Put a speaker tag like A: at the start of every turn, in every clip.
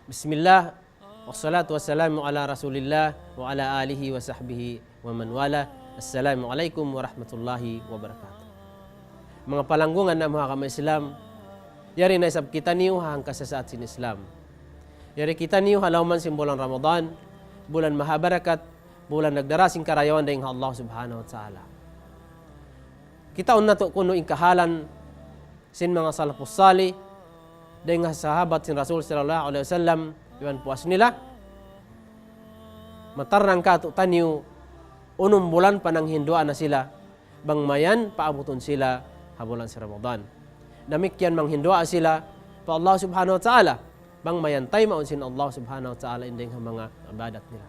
A: Bismillah, wassalatu wassalamu ala rasulillah wa ala alihi wa sahbihi wa man wala. Assalamualaikum warahmatullahi wabarakatuh. Mga palanggungan na mga kama-Islam, yari na isab kita niyo hangkas sa saat sin Islam. Yari kita niyo halauman sin bulan Ramadan, bulan mahabarakat, bulan nagdarasing karayawan dahing Allah subhanahu wa ta'ala. Kita unnato kuno ingkahalan sin mga salafus salih, dahil nga sahabat sin Rasul sallallahu alaihi wasallam, iwan puas nila, matarnang kato taniyo, unong bulan pa nang hinduan na sila, bang mayan paabuton sila habulan sa Ramadan. Damikyan mang hindua sila, pa Allah subhanahu wa ta'ala, bang mayantay maun sin Allah subhanahu wa ta'ala, indeng ang mga ibadat nila.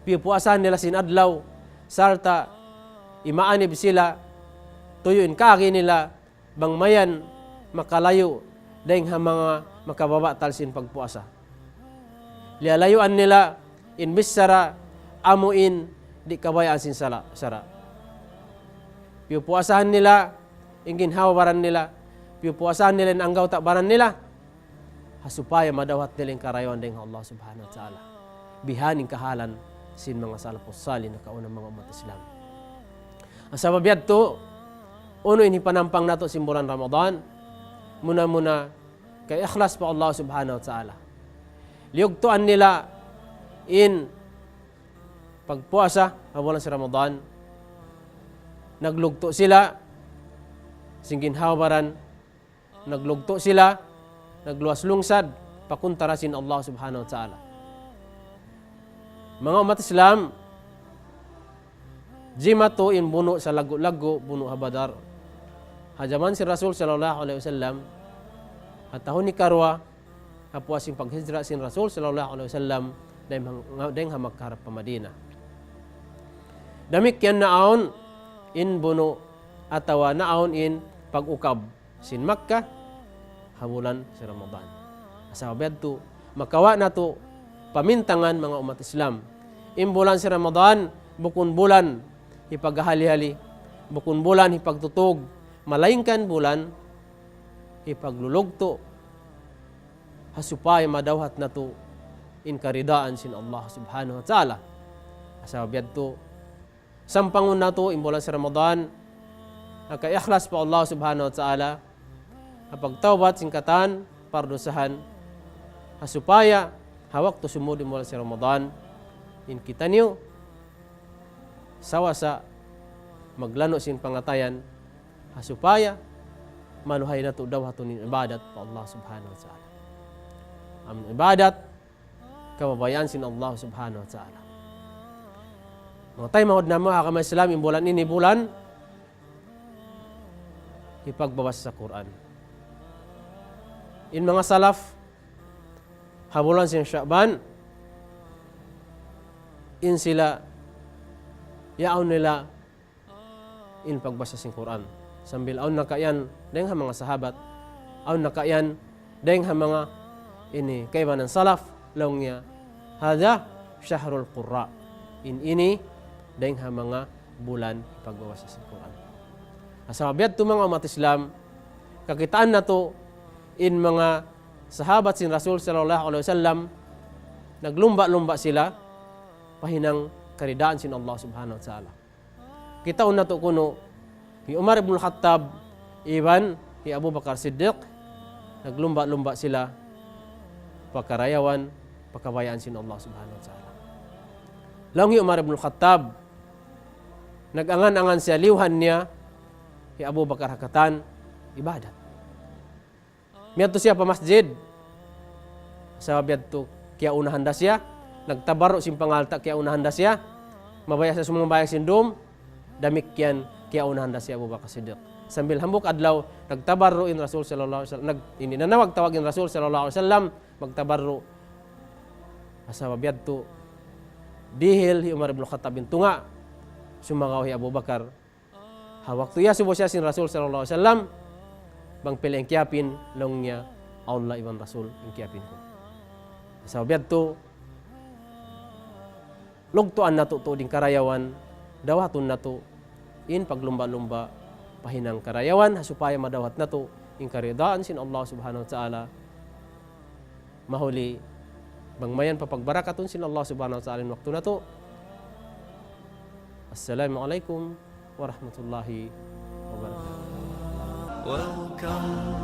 A: Pipuasan nila sin adlaw, sarta, imaanib sila, tuyuin kaki nila, bang mayan makalayo, dahil ang mga makababatal sin pagpuasa. Lialayuan nila, inbisara, amuin, di kabayaan sin sara. Piupuasahan nila, inginhawaran nila, piupuasahan nila, anggaw takbaran nila, hasupaya madawat nila yung karayawan dahil Allah subhanahu wa ta'ala. Bihaning kahalan sin mga salafus salih na kaunang mga umat Islam. Ang sababiyad to, uno inipanampang nato simbulan Ramadan, muna kay ikhlas pa Allah subhanahu wa ta'ala. Liyugtuan nila in pagpuasa habulan sa Ramadan. Naglugto sila singginhawaran, naglugto sila, nagluwas lungsad pakuntarasin Allah subhanahu wa ta'ala. Mga umat Islam, jimato in buno sa lago-lago, buno habadar. Hajaman si Rasul sallallahu alaihi wasallam, at tahun ni karwa, hapuasing paghijra sin Rasul sallallahu alaihi wasallam, dahil magkarap pa Madina. Damik yan naon in buno atawa naon in pag-ukab sin Makkah habulan sa Ramadan. Asabad to, makawa na to pamintangan mga umat Islam. In bulan sa Ramadan, bukun bulan ipaghali-hali, bukun bulan ipagtutog, malaingkan bulan, ipaglulugto, hasupay madawhat na to, in karidaan sin Allah subhanahu wa ta'ala. Asabiyad to, sampangun na to, in bulan sa Ramadan, naka-ikhlas pa Allah subhanahu wa ta'ala, apagtawbat singkatan, pardusahan, hasupaya, hawak to sumud in bulan sa Ramadan, in kita niyo, sawasa, maglano sin pangatayan, hasupaya maluhay na to daw hatunin ibadat pa Allah subhanahu wa ta'ala. Ang ibadat kababayan sin Allah subhanahu wa ta'ala. Mga tayo mahod na mga kama-Islam, yung bulan ini bulan ipagbabasa sa Quran. In mga salaf habulan sin Sha'ban, in sila yaon nila in pagbasa sin Quran. Sambil aun nakayan dahil ha mga sahabat, aun nakayan dahil ha mga ini kaibanan salaf, laong niya, hada syahrul qurra, in ini dahil ha mga bulan pagbabasa sa Quran. Asabiyad to mga umat Islam, kakitaan na to in mga sahabat sin Rasul sallallahu alaihi wasallam, naglumba-lumba sila pahinang karidaan sin Allah subhanahu wa ta'ala. Kita na to kuno, ni Umar ibn Khattab, iban ni Abu Bakar Siddiq, naglumba-lumba sila pakarayawan, pakabayaan sin Allah subhanahu wa ta'ala. Lang ni Umar ibn Khattab, nagangan-angan siya, liwhan niya, ni Abu Bakar hakatan, ibadat. Miyadto siya pa masjid, sa biyadto, kaya unahan da siya, nagtabaro sin pangalta, kaya unahan da siya, mabaya sa sumambayang sindom, damikyan, kaya unahan da si Abu Bakar Siddiq. Sambil hambuk adlaw, nagtabarro in Rasul sallallahu alaihi wasallam, ininanawag tawag in Rasul sallallahu alaihi wasallam, magtabarro. Asa mabiyadto, dihil hi Umar ibn Khattab bin tunga, sumagaw hi Abu Bakar. Hawak tuya subo siya sin Rasul sallallahu alaihi wasallam, bang pili ang kiyapin, long niya, aunla ibang Rasul, ang kiyapin ko. Asa mabiyadto, lugtuan na to ding karayawan, dawaton na to, in paglumba-lumba pahinang karayawan, supaya madawat na to in karidaan sin Allah subhanahu wa ta'ala, mahuli bangmayan papagbarakat sila Allah subhanahu wa ta'ala waktu na to. Assalamualaikum warahmatullahi wabarakatuh.
B: Welcome